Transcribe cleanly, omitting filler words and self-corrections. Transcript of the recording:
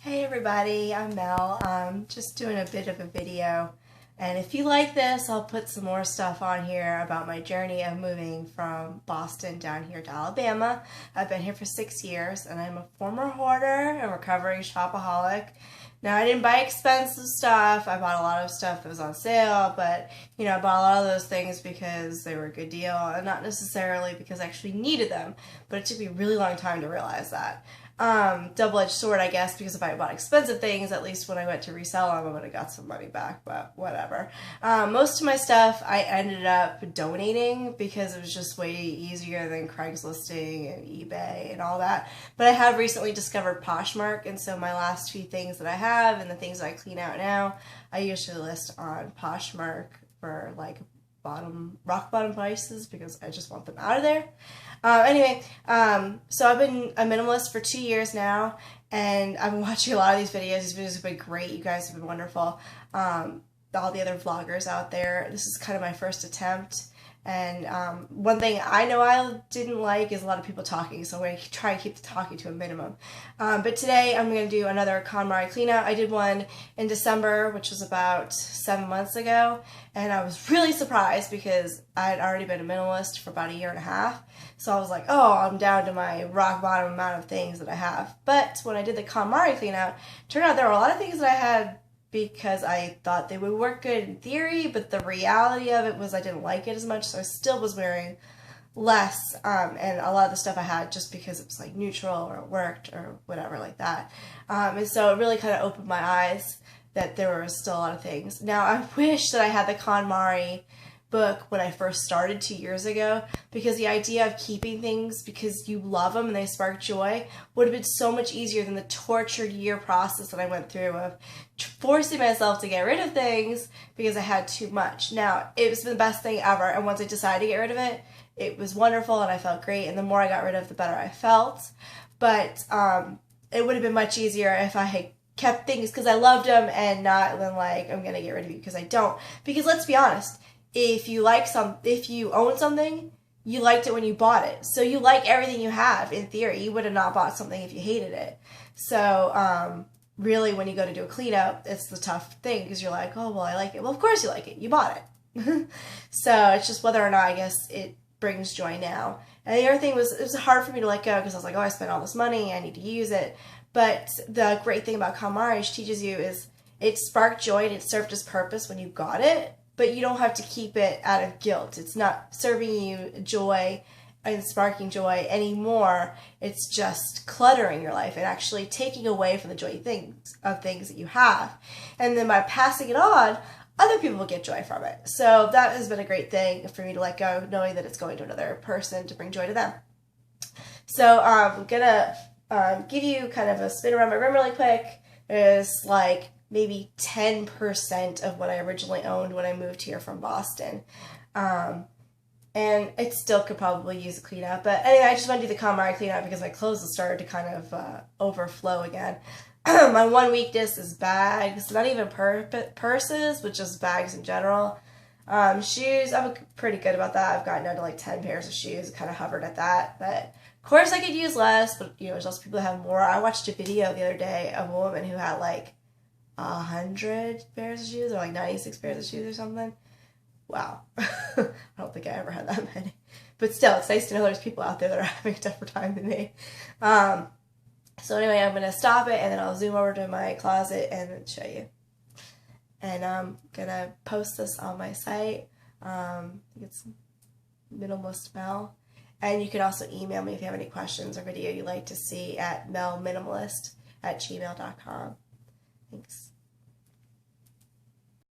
Hey everybody, I'm Mel. Just doing a bit of a video, and if you like this, I'll put some more stuff on here about my journey of moving from Boston down here to Alabama. I've been here for 6 years, and I'm a former hoarder, a recovering shopaholic. Now, I didn't buy expensive stuff. I bought a lot of stuff that was on sale, but, I bought a lot of those things because they were a good deal, and not necessarily because I actually needed them, but it took me a really long time to realize that. Double-edged sword, I guess, because if I bought expensive things, at least when I went to resell them, I would have got some money back, but whatever. Most of my stuff I ended up donating because it was just way easier than Craigslisting and eBay and all that. But I have recently discovered Poshmark, and so my last few things that I have and the things that I clean out now, I usually list on Poshmark for like rock bottom prices because I just want them out of there. So I've been a minimalist for 2 years now, and I've been watching a lot of these videos. These videos have been great. You guys have been wonderful. All the other vloggers out there. This is kind of my first attempt. And one thing I know I didn't like is a lot of people talking, so I'm going to try and keep the talking to a minimum. But today I'm going to do another Konmari clean out. I did one in December, which was about 7 months ago, and I was really surprised because I had already been a minimalist for about 1.5 years. So I was like, oh, I'm down to my rock bottom amount of things that I have. But when I did the Konmari clean out, it turned out there were a lot of things that I had because I thought they would work good in theory, but the reality of it was I didn't like it as much, so I still was wearing less, and a lot of the stuff I had just because it was like neutral or it worked or whatever like that. And so it really kind of opened my eyes that there were still a lot of things. Now, I wish that I had the Konmari book when I first started 2 years ago, because the idea of keeping things because you love them and they spark joy would have been so much easier than the tortured year process that I went through of forcing myself to get rid of things because I had too much. Now, it was the best thing ever, and once I decided to get rid of it, it was wonderful and I felt great, and the more I got rid of, the better I felt. But it would have been much easier if I had kept things because I loved them and not then like, I'm going to get rid of you because I don't. Because let's be honest, if you own something, you liked it when you bought it. So you like everything you have, in theory. You would have not bought something if you hated it. So really, when you go to do a cleanup, it's the tough thing because you're like, oh, well, I like it. Well, of course you like it. You bought it. So it's just whether or not, I guess, it brings joy now. And the other thing was, it was hard for me to let go because I was like, oh, I spent all this money. I need to use it. But the great thing about Konmari, which teaches you, is it sparked joy and it served its purpose when you got it. But you don't have to keep it out of guilt. It's not serving you joy and sparking joy anymore. It's just cluttering your life and actually taking away from the joy things that you have. And then by passing it on, other people will get joy from it. So that has been a great thing for me to let go, knowing that it's going to another person to bring joy to them. So I'm going to give you kind of a spin around my room really quick. There's like maybe 10% of what I originally owned when I moved here from Boston. And it still could probably use a cleanup. But anyway, I just want to do the Konmari cleanup because my clothes have started to kind of overflow again. My one weakness is bags, not even purses, but just bags in general. Shoes, I'm pretty good about that. I've gotten down to like 10 pairs of shoes, kind of hovered at that. But of course I could use less, but there's also people that have more. I watched a video the other day of a woman who had like 100 pairs of shoes or like 96 pairs of shoes or something. Wow. I don't think I ever had that many. But still, it's nice to know there's people out there that are having a tougher time than me. So anyway, I'm going to stop it and then I'll zoom over to my closet and show you. And I'm going to post this on my site. I think it's Minimalist Mel. And you can also email me if you have any questions or video you'd like to see at melminimalist@gmail.com. Thanks.